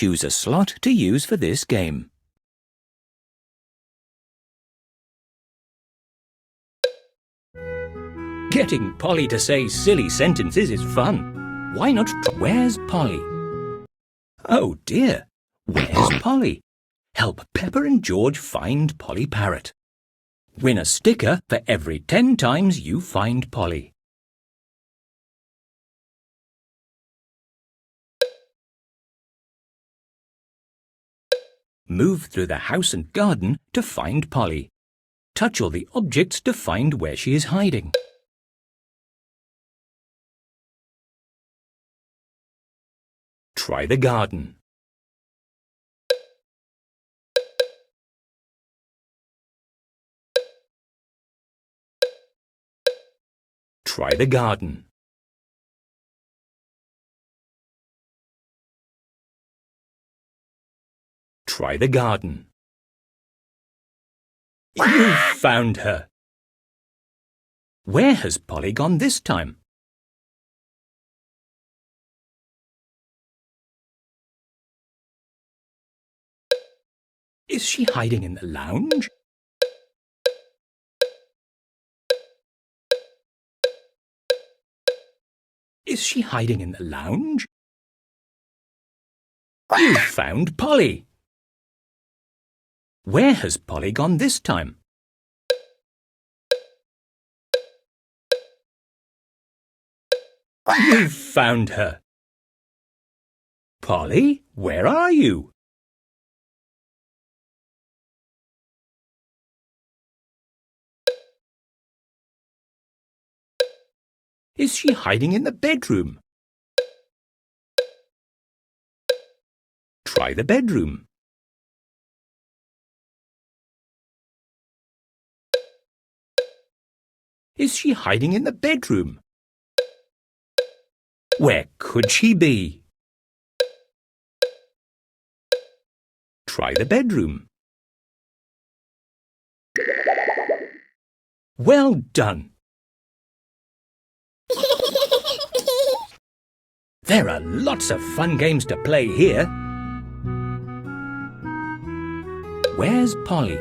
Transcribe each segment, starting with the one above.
Choose a slot to use for this game. Getting Polly to say silly sentences is fun. Why not try? Where's Polly? Oh dear, where's Polly? Help Peppa and George find Polly Parrot. Win a sticker for every 10 times you find Polly. Move through the house and garden to find Polly. Touch all the objects to find where she is hiding. Try the garden. Try the garden. Try the garden. You found her! Where has Polly gone this time? Is she hiding in the lounge? Is she hiding in the lounge? You found Polly! Where has Polly gone this time? You found her! Polly, where are you? Is she hiding in the bedroom? Try the bedroom. Is she hiding in the bedroom? Where could she be? Try the bedroom. Well done! There are lots of fun games to play here. Where's Polly?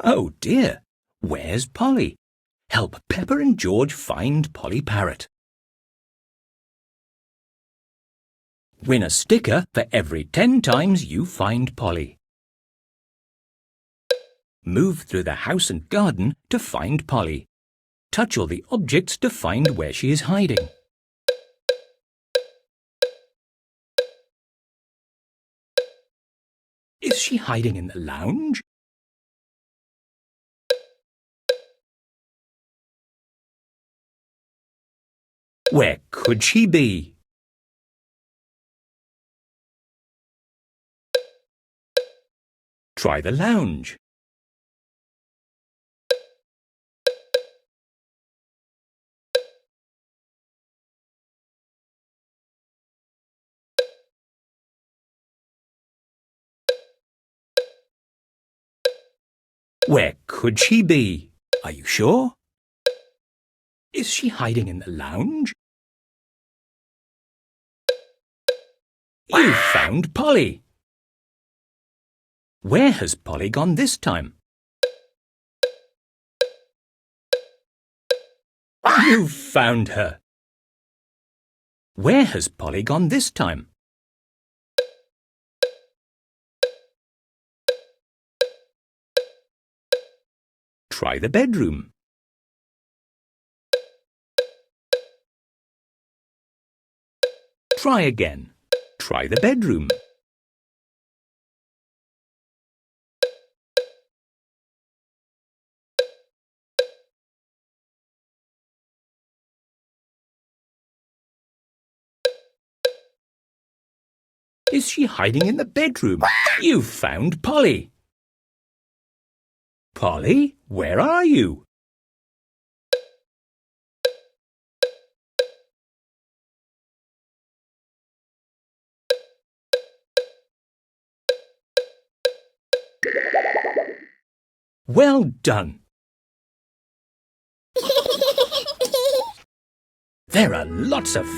Oh dear, where's Polly? Help Peppa and George find Polly Parrot. Win a sticker for every 10 times you find Polly. Move through the house and garden to find Polly. Touch all the objects to find where she is hiding. Is she hiding in the lounge? Where could she be? Try the lounge. Where could she be? Are you sure? Is she hiding in the lounge? You found Polly! Where has Polly gone this time? You found her! Where has Polly gone this time? Try the bedroom. Try again. Try the bedroom. Is she hiding in the bedroom? You found Polly! Polly, where are you? Well done! There are lots of fun.